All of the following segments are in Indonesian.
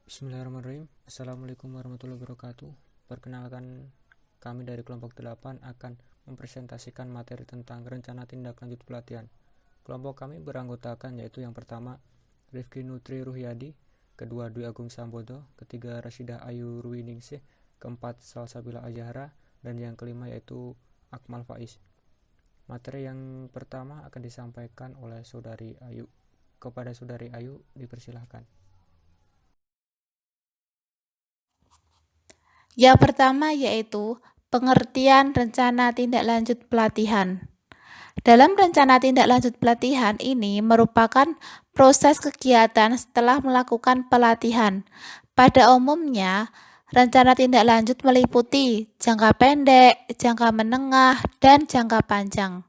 Bismillahirrahmanirrahim. Assalamualaikum warahmatullahi wabarakatuh. Perkenalkan, kami dari kelompok 8 akan mempresentasikan materi tentang rencana tindak lanjut pelatihan. Kelompok kami beranggotakan yaitu yang pertama Rifki Nutri Ruhyadi, kedua Dwi Agung Sambodo, ketiga Rasyidah Ayu Ruwiningsih, keempat Salsabila Azahra, dan yang kelima yaitu Akmal Faiz. Materi yang pertama akan disampaikan oleh Saudari Ayu. Kepada Saudari Ayu dipersilahkan. Yang pertama yaitu pengertian rencana tindak lanjut pelatihan. Dalam rencana tindak lanjut pelatihan ini merupakan proses kegiatan setelah melakukan pelatihan. Pada umumnya, rencana tindak lanjut meliputi jangka pendek, jangka menengah, dan jangka panjang.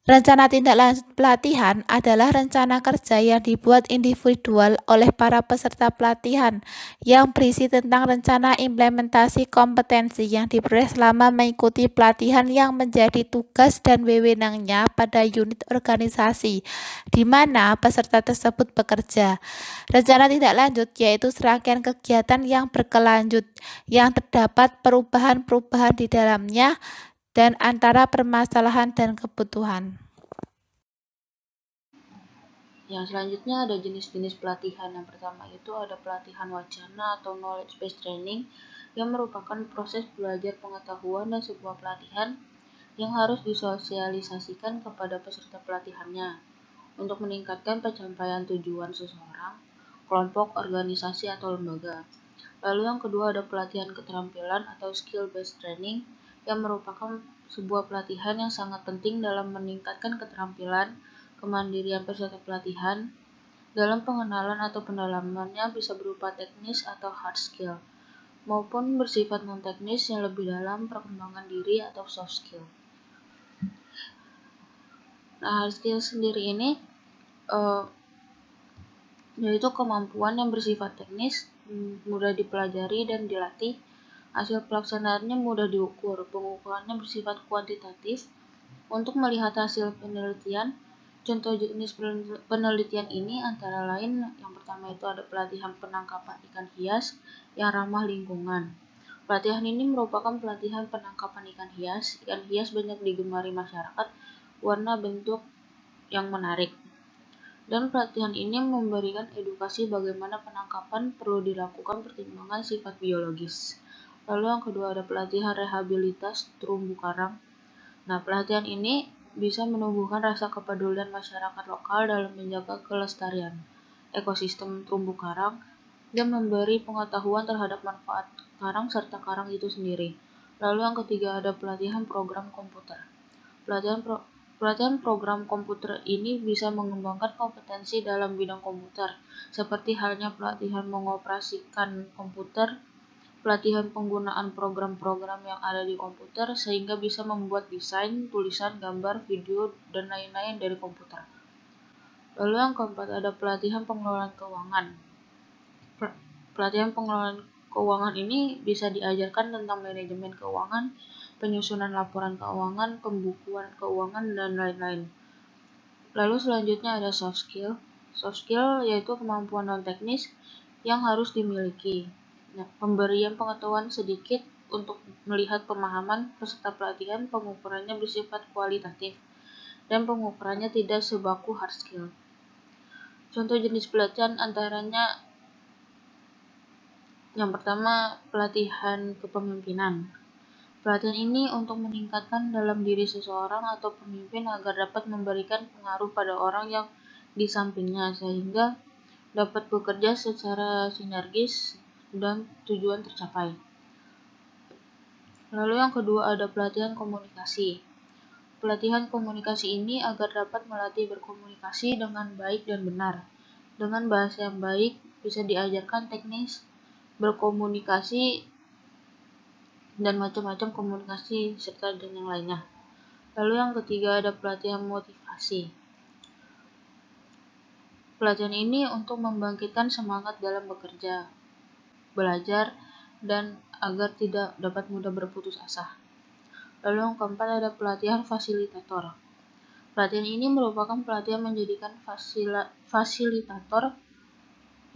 Rencana tindak lanjut pelatihan adalah rencana kerja yang dibuat individual oleh para peserta pelatihan yang berisi tentang rencana implementasi kompetensi yang diperoleh selama mengikuti pelatihan yang menjadi tugas dan wewenangnya pada unit organisasi di mana peserta tersebut bekerja. Rencana tindak lanjut yaitu serangkaian kegiatan yang berkelanjut yang terdapat perubahan-perubahan di dalamnya dan antara permasalahan dan kebutuhan. Yang selanjutnya ada jenis-jenis pelatihan. Yang pertama itu ada pelatihan wacana atau knowledge based training yang merupakan proses belajar pengetahuan dan sebuah pelatihan yang harus disosialisasikan kepada peserta pelatihannya untuk meningkatkan pencapaian tujuan seseorang, kelompok, organisasi, atau lembaga. Lalu yang kedua ada pelatihan keterampilan atau skill based training yang merupakan sebuah pelatihan yang sangat penting dalam meningkatkan keterampilan kemandirian peserta pelatihan dalam pengenalan atau pendalamannya bisa berupa teknis atau hard skill maupun bersifat non-teknis yang lebih dalam perkembangan diri atau soft skill. Nah, hard skill sendiri ini yaitu kemampuan yang bersifat teknis, mudah dipelajari dan dilatih. Hasil pelaksanaannya mudah diukur. Pengukurannya bersifat kuantitatif untuk melihat hasil penelitian. Contoh jenis penelitian ini antara lain yang pertama itu ada pelatihan penangkapan ikan hias yang ramah lingkungan. Pelatihan ini merupakan pelatihan penangkapan ikan hias. Ikan hias banyak digemari masyarakat, warna bentuk yang menarik. Dan pelatihan ini memberikan edukasi bagaimana penangkapan perlu dilakukan pertimbangan sifat biologis. Lalu yang kedua ada pelatihan rehabilitas terumbu karang. Nah, pelatihan ini bisa menumbuhkan rasa kepedulian masyarakat lokal dalam menjaga kelestarian ekosistem terumbu karang dan memberi pengetahuan terhadap manfaat karang serta karang itu sendiri. Lalu yang ketiga ada pelatihan program komputer. Pelatihan program komputer ini bisa mengembangkan kompetensi dalam bidang komputer, seperti halnya pelatihan mengoperasikan komputer, pelatihan penggunaan program-program yang ada di komputer sehingga bisa membuat desain, tulisan, gambar, video, dan lain-lain dari komputer. Lalu yang keempat ada pelatihan pengelolaan keuangan. Pelatihan pengelolaan keuangan ini bisa diajarkan tentang manajemen keuangan, penyusunan laporan keuangan, pembukuan keuangan, dan lain-lain. Lalu selanjutnya ada soft skill. Soft skill yaitu kemampuan non-teknis yang harus dimiliki. Nah, pemberian pengetahuan sedikit untuk melihat pemahaman peserta pelatihan, pengukurannya bersifat kualitatif, dan pengukurannya tidak sebaku hard skill. Contoh jenis pelatihan antaranya yang pertama, pelatihan kepemimpinan. Pelatihan ini untuk meningkatkan dalam diri seseorang atau pemimpin agar dapat memberikan pengaruh pada orang yang di sampingnya sehingga dapat bekerja secara sinergis dan tujuan tercapai. Lalu yang kedua ada pelatihan komunikasi. Pelatihan komunikasi ini agar dapat melatih berkomunikasi dengan baik dan benar. Dengan bahasa yang baik bisa diajarkan teknis berkomunikasi dan macam-macam komunikasi serta dan yang lainnya. Lalu yang ketiga ada pelatihan motivasi. Pelatihan ini untuk membangkitkan semangat dalam bekerja, belajar, dan agar tidak dapat mudah berputus asa. Lalu yang keempat ada pelatihan fasilitator. Pelatihan ini merupakan pelatihan menjadikan fasilitator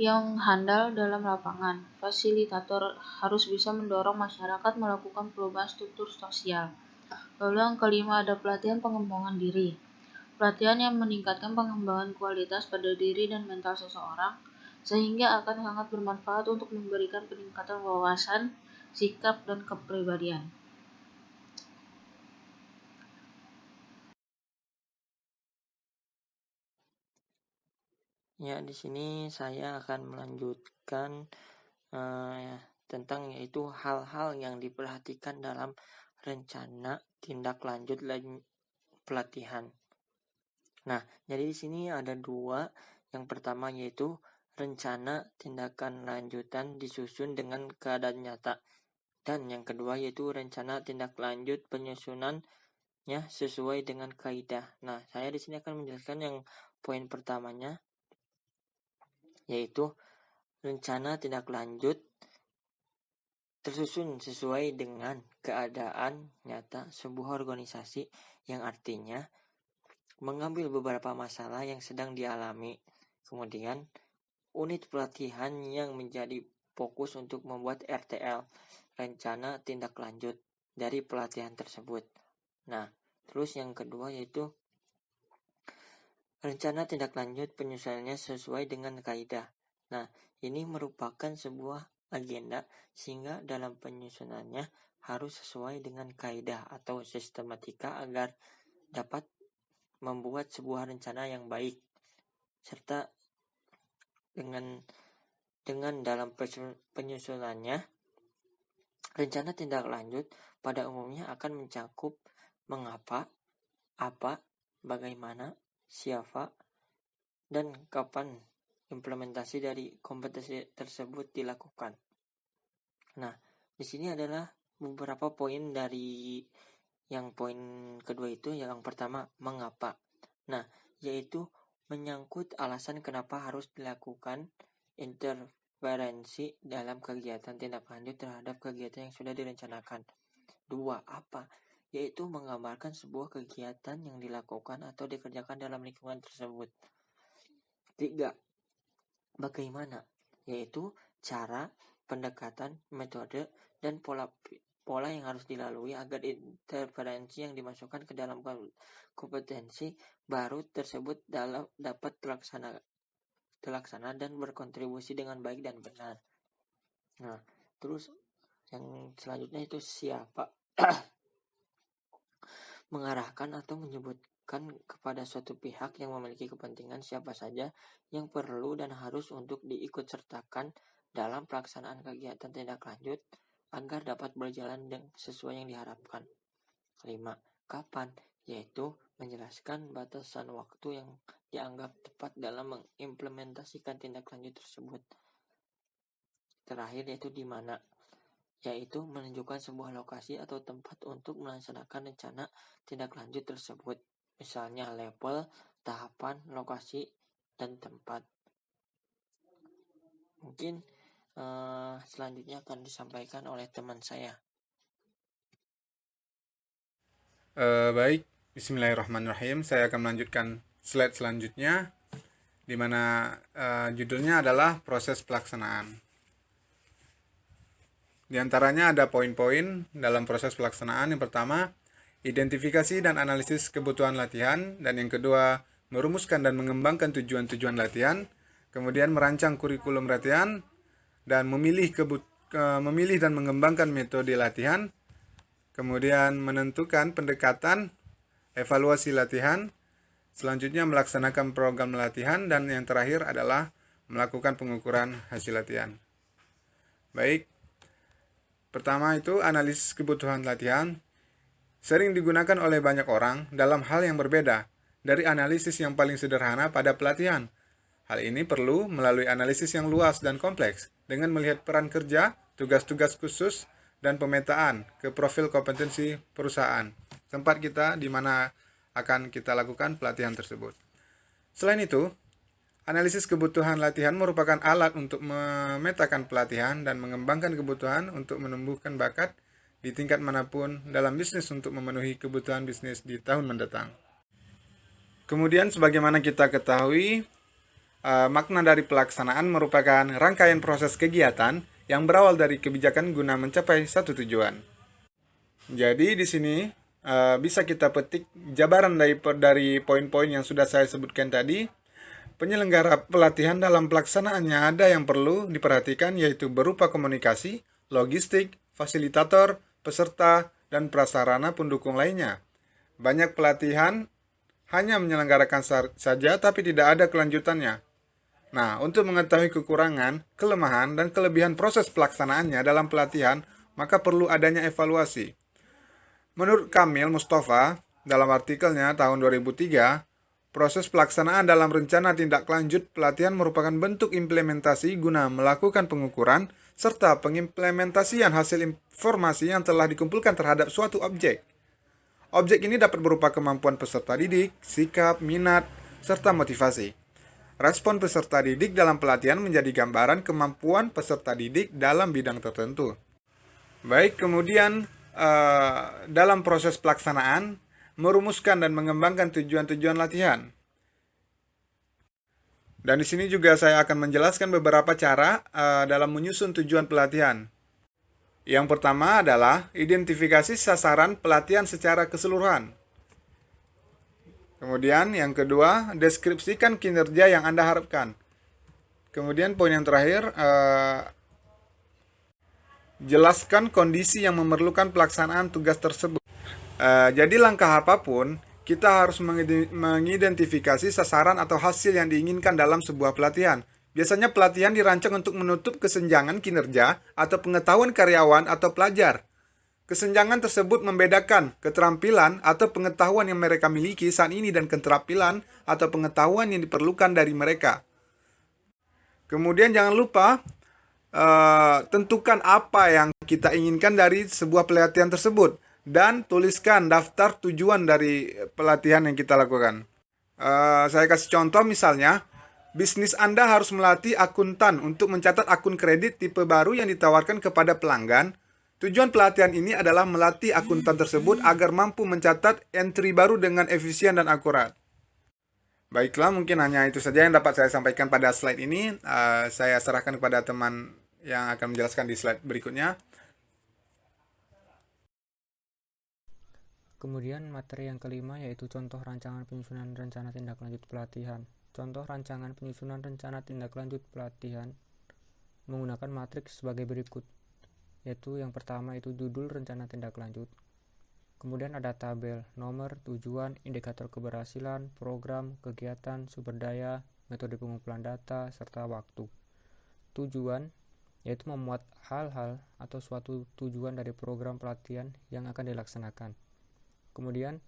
yang handal dalam lapangan. Fasilitator harus bisa mendorong masyarakat melakukan perubahan struktur sosial. Lalu yang kelima ada pelatihan pengembangan diri. Pelatihan yang meningkatkan pengembangan kualitas pada diri dan mental seseorang, sehingga akan sangat bermanfaat untuk memberikan peningkatan wawasan, sikap, dan kepribadian. Ya, di sini saya akan melanjutkan tentang yaitu hal-hal yang diperhatikan dalam rencana tindak lanjut pelatihan. Nah, jadi di sini ada dua. Yang pertama yaitu rencana tindakan lanjutan disusun dengan keadaan nyata. Dan yang kedua yaitu rencana tindak lanjut penyusunannya sesuai dengan kaidah. Nah, saya di sini akan menjelaskan yang poin pertamanya, yaitu rencana tindak lanjut tersusun sesuai dengan keadaan nyata sebuah organisasi, yang artinya mengambil beberapa masalah yang sedang dialami, kemudian unit pelatihan yang menjadi fokus untuk membuat RTL, rencana tindak lanjut dari pelatihan tersebut. Nah, terus yang kedua yaitu rencana tindak lanjut penyusunannya sesuai dengan kaidah. Nah, ini merupakan sebuah agenda sehingga dalam penyusunannya harus sesuai dengan kaidah atau sistematika agar dapat membuat sebuah rencana yang baik, serta dengan dalam penyusunannya rencana tindak lanjut pada umumnya akan mencakup mengapa, apa, bagaimana, siapa, dan kapan implementasi dari kompetensi tersebut dilakukan. Nah, di sini adalah beberapa poin dari yang poin kedua itu. Yang pertama, mengapa. Nah, yaitu menyangkut alasan kenapa harus dilakukan interferensi dalam kegiatan tindak lanjut terhadap kegiatan yang sudah direncanakan. 2. Apa? Yaitu menggambarkan sebuah kegiatan yang dilakukan atau dikerjakan dalam lingkungan tersebut. 3. Bagaimana? Yaitu cara, pendekatan, metode, dan pola yang harus dilalui agar interferensi yang dimasukkan ke dalam kompetensi baru tersebut dapat terlaksana dan berkontribusi dengan baik dan benar. Nah, terus yang selanjutnya itu siapa. Mengarahkan atau menyebutkan kepada suatu pihak yang memiliki kepentingan siapa saja yang perlu dan harus untuk diikutsertakan dalam pelaksanaan kegiatan tindak lanjut agar dapat berjalan sesuai yang diharapkan. 5. Kapan? Yaitu menjelaskan batasan waktu yang dianggap tepat dalam mengimplementasikan tindak lanjut tersebut. Terakhir yaitu di mana, yaitu menunjukkan sebuah lokasi atau tempat untuk melaksanakan rencana tindak lanjut tersebut, misalnya level, tahapan, lokasi, dan tempat. Mungkin selanjutnya akan disampaikan oleh teman saya. Baik, bismillahirrahmanirrahim. Saya akan melanjutkan slide selanjutnya, di mana judulnya adalah proses pelaksanaan. Di antaranya ada poin-poin dalam proses pelaksanaan. Yang pertama, identifikasi dan analisis kebutuhan latihan. Dan yang kedua, merumuskan dan mengembangkan tujuan-tujuan latihan. Kemudian merancang kurikulum latihan. Dan memilih dan mengembangkan metode latihan. Kemudian menentukan pendekatan evaluasi latihan. Selanjutnya melaksanakan program latihan. Dan yang terakhir adalah melakukan pengukuran hasil latihan. Baik. Pertama itu analisis kebutuhan latihan. Sering digunakan oleh banyak orang dalam hal yang berbeda dari analisis yang paling sederhana pada pelatihan. Hal ini perlu melalui analisis yang luas dan kompleks dengan melihat peran kerja, tugas-tugas khusus, dan pemetaan ke profil kompetensi perusahaan, tempat kita di mana akan kita lakukan pelatihan tersebut. Selain itu, analisis kebutuhan latihan merupakan alat untuk memetakan pelatihan dan mengembangkan kebutuhan untuk menumbuhkan bakat di tingkat manapun dalam bisnis untuk memenuhi kebutuhan bisnis di tahun mendatang. Kemudian sebagaimana kita ketahui, makna dari pelaksanaan merupakan rangkaian proses kegiatan yang berawal dari kebijakan guna mencapai satu tujuan. Jadi di sini bisa kita petik jabaran dari poin-poin yang sudah saya sebutkan tadi. Penyelenggara pelatihan dalam pelaksanaannya ada yang perlu diperhatikan, yaitu berupa komunikasi, logistik, fasilitator, peserta, dan prasarana pendukung lainnya. Banyak pelatihan hanya menyelenggarakan saja tapi tidak ada kelanjutannya. Nah, untuk mengetahui kekurangan, kelemahan, dan kelebihan proses pelaksanaannya dalam pelatihan, maka perlu adanya evaluasi. Menurut Kamil Mustafa, dalam artikelnya tahun 2003, proses pelaksanaan dalam rencana tindak lanjut pelatihan merupakan bentuk implementasi guna melakukan pengukuran serta pengimplementasian hasil informasi yang telah dikumpulkan terhadap suatu objek. Objek ini dapat berupa kemampuan peserta didik, sikap, minat, serta motivasi. Respon peserta didik dalam pelatihan menjadi gambaran kemampuan peserta didik dalam bidang tertentu. Baik, kemudian dalam proses pelaksanaan, merumuskan dan mengembangkan tujuan-tujuan latihan. Dan di sini juga saya akan menjelaskan beberapa cara dalam menyusun tujuan pelatihan. Yang pertama adalah identifikasi sasaran pelatihan secara keseluruhan. Kemudian yang kedua, deskripsikan kinerja yang Anda harapkan. Kemudian poin yang terakhir, jelaskan kondisi yang memerlukan pelaksanaan tugas tersebut. Jadi langkah apapun, kita harus mengidentifikasi sasaran atau hasil yang diinginkan dalam sebuah pelatihan. Biasanya pelatihan dirancang untuk menutup kesenjangan kinerja atau pengetahuan karyawan atau pelajar. Kesenjangan tersebut membedakan keterampilan atau pengetahuan yang mereka miliki saat ini dan keterampilan atau pengetahuan yang diperlukan dari mereka. Kemudian jangan lupa tentukan apa yang kita inginkan dari sebuah pelatihan tersebut. Dan tuliskan daftar tujuan dari pelatihan yang kita lakukan. Saya kasih contoh misalnya, bisnis Anda harus melatih akuntan untuk mencatat akun kredit tipe baru yang ditawarkan kepada pelanggan. Tujuan pelatihan ini adalah melatih akuntan tersebut agar mampu mencatat entry baru dengan efisien dan akurat. Baiklah, mungkin hanya itu saja yang dapat saya sampaikan pada slide ini. Saya serahkan kepada teman yang akan menjelaskan di slide berikutnya. Kemudian materi yang kelima yaitu contoh rancangan penyusunan rencana tindak lanjut pelatihan. Contoh rancangan penyusunan rencana tindak lanjut pelatihan menggunakan matriks sebagai berikut, yaitu yang pertama itu judul rencana tindak lanjut. Kemudian ada tabel, nomor, tujuan, indikator keberhasilan, program, kegiatan, sumber daya, metode pengumpulan data, serta waktu. Tujuan yaitu memuat hal-hal atau suatu tujuan dari program pelatihan yang akan dilaksanakan. Kemudian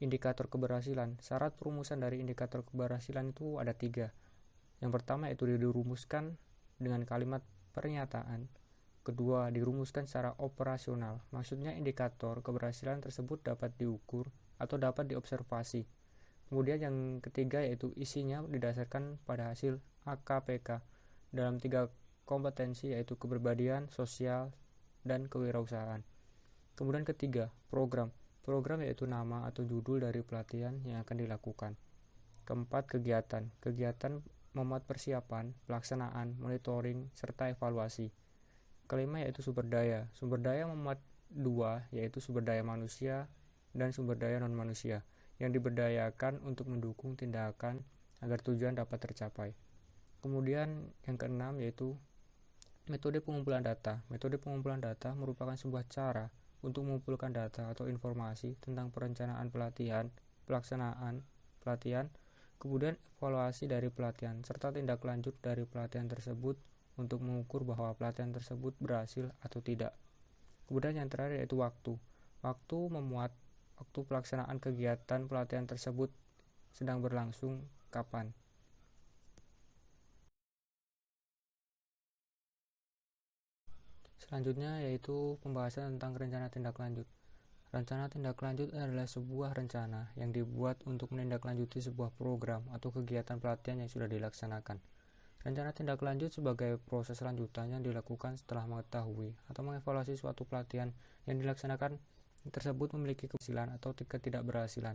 indikator keberhasilan. Syarat perumusan dari indikator keberhasilan itu ada 3. Yang pertama itu dirumuskan dengan kalimat pernyataan. Kedua, dirumuskan secara operasional. Maksudnya indikator keberhasilan tersebut dapat diukur atau dapat diobservasi. Kemudian yang ketiga yaitu isinya didasarkan pada hasil AKPK dalam 3 kompetensi yaitu kepribadian, sosial, dan kewirausahaan. Kemudian ketiga, program. Program yaitu nama atau judul dari pelatihan yang akan dilakukan. Keempat, kegiatan. Kegiatan memuat persiapan, pelaksanaan, monitoring, serta evaluasi. Kelima yaitu sumber daya. Sumber daya memuat 2, yaitu sumber daya manusia dan sumber daya non-manusia, yang diberdayakan untuk mendukung tindakan agar tujuan dapat tercapai. Kemudian yang keenam yaitu metode pengumpulan data. Metode pengumpulan data merupakan sebuah cara untuk mengumpulkan data atau informasi tentang perencanaan pelatihan, pelaksanaan pelatihan, kemudian evaluasi dari pelatihan, serta tindak lanjut dari pelatihan tersebut untuk mengukur bahwa pelatihan tersebut berhasil atau tidak. Kemudian yang terakhir yaitu waktu. Waktu memuat waktu pelaksanaan kegiatan pelatihan tersebut sedang berlangsung kapan. Selanjutnya yaitu pembahasan tentang rencana tindak lanjut. Rencana tindak lanjut adalah sebuah rencana yang dibuat untuk menindaklanjuti sebuah program atau kegiatan pelatihan yang sudah dilaksanakan. Rencana tindak lanjut sebagai proses lanjutan yang dilakukan setelah mengetahui atau mengevaluasi suatu pelatihan yang dilaksanakan tersebut memiliki keberhasilan atau ketidakberhasilan.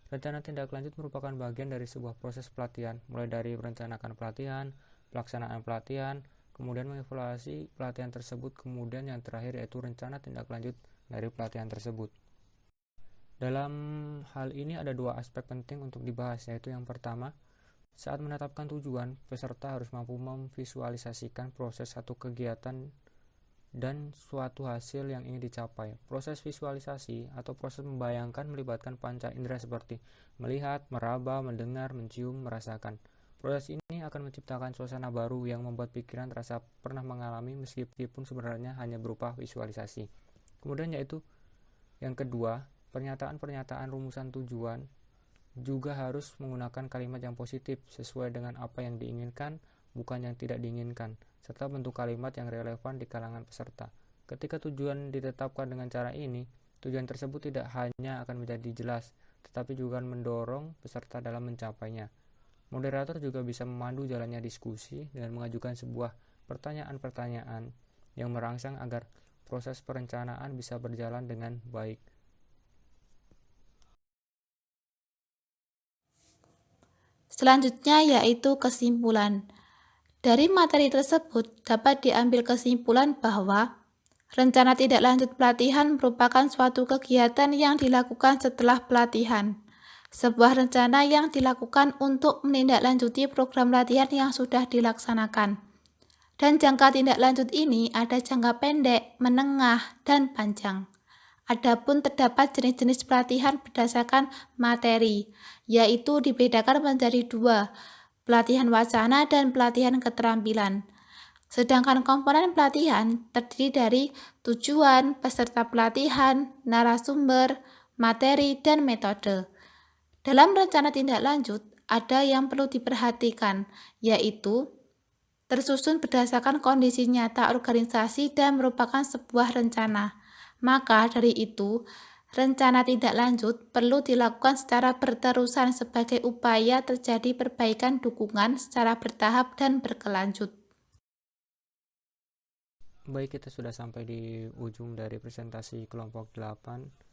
Rencana tindak lanjut merupakan bagian dari sebuah proses pelatihan, mulai dari merencanakan pelatihan, pelaksanaan pelatihan, kemudian mengevaluasi pelatihan tersebut, kemudian yang terakhir yaitu rencana tindak lanjut dari pelatihan tersebut. Dalam hal ini ada dua aspek penting untuk dibahas, yaitu yang pertama, saat menetapkan tujuan, peserta harus mampu memvisualisasikan proses satu kegiatan dan suatu hasil yang ingin dicapai. Proses visualisasi atau proses membayangkan melibatkan panca indera seperti melihat, meraba, mendengar, mencium, merasakan. Proses ini akan menciptakan suasana baru yang membuat pikiran terasa pernah mengalami meskipun sebenarnya hanya berupa visualisasi. Kemudian yaitu yang kedua, pernyataan-pernyataan rumusan tujuan juga harus menggunakan kalimat yang positif sesuai dengan apa yang diinginkan, bukan yang tidak diinginkan, serta bentuk kalimat yang relevan di kalangan peserta. Ketika tujuan ditetapkan dengan cara ini, tujuan tersebut tidak hanya akan menjadi jelas, tetapi juga mendorong peserta dalam mencapainya. Moderator juga bisa memandu jalannya diskusi dengan mengajukan sebuah pertanyaan-pertanyaan yang merangsang agar proses perencanaan bisa berjalan dengan baik. Selanjutnya yaitu kesimpulan. Dari materi tersebut dapat diambil kesimpulan bahwa rencana tindak lanjut pelatihan merupakan suatu kegiatan yang dilakukan setelah pelatihan. Sebuah rencana yang dilakukan untuk menindaklanjuti program latihan yang sudah dilaksanakan. Dan jangka tindak lanjut ini ada jangka pendek, menengah, dan panjang. Adapun terdapat jenis-jenis pelatihan berdasarkan materi, yaitu dibedakan menjadi dua, pelatihan wacana dan pelatihan keterampilan. Sedangkan komponen pelatihan terdiri dari tujuan, peserta pelatihan, narasumber, materi, dan metode. Dalam rencana tindak lanjut, ada yang perlu diperhatikan, yaitu tersusun berdasarkan kondisi nyata organisasi dan merupakan sebuah rencana. Maka dari itu, rencana tindak lanjut perlu dilakukan secara berterusan sebagai upaya terjadi perbaikan dukungan secara bertahap dan berkelanjut. Baik, kita sudah sampai di ujung dari presentasi kelompok 8.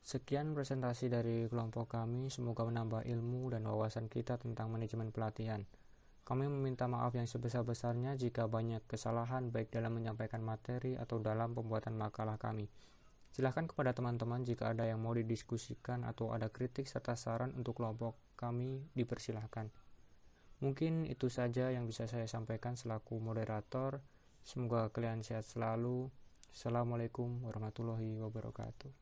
Sekian presentasi dari kelompok kami, semoga menambah ilmu dan wawasan kita tentang manajemen pelatihan. Kami meminta maaf yang sebesar-besarnya jika banyak kesalahan baik dalam menyampaikan materi atau dalam pembuatan makalah kami. Silahkan kepada teman-teman jika ada yang mau didiskusikan atau ada kritik serta saran untuk kelompok kami dipersilahkan. Mungkin itu saja yang bisa saya sampaikan selaku moderator. Semoga kalian sehat selalu. Assalamualaikum warahmatullahi wabarakatuh.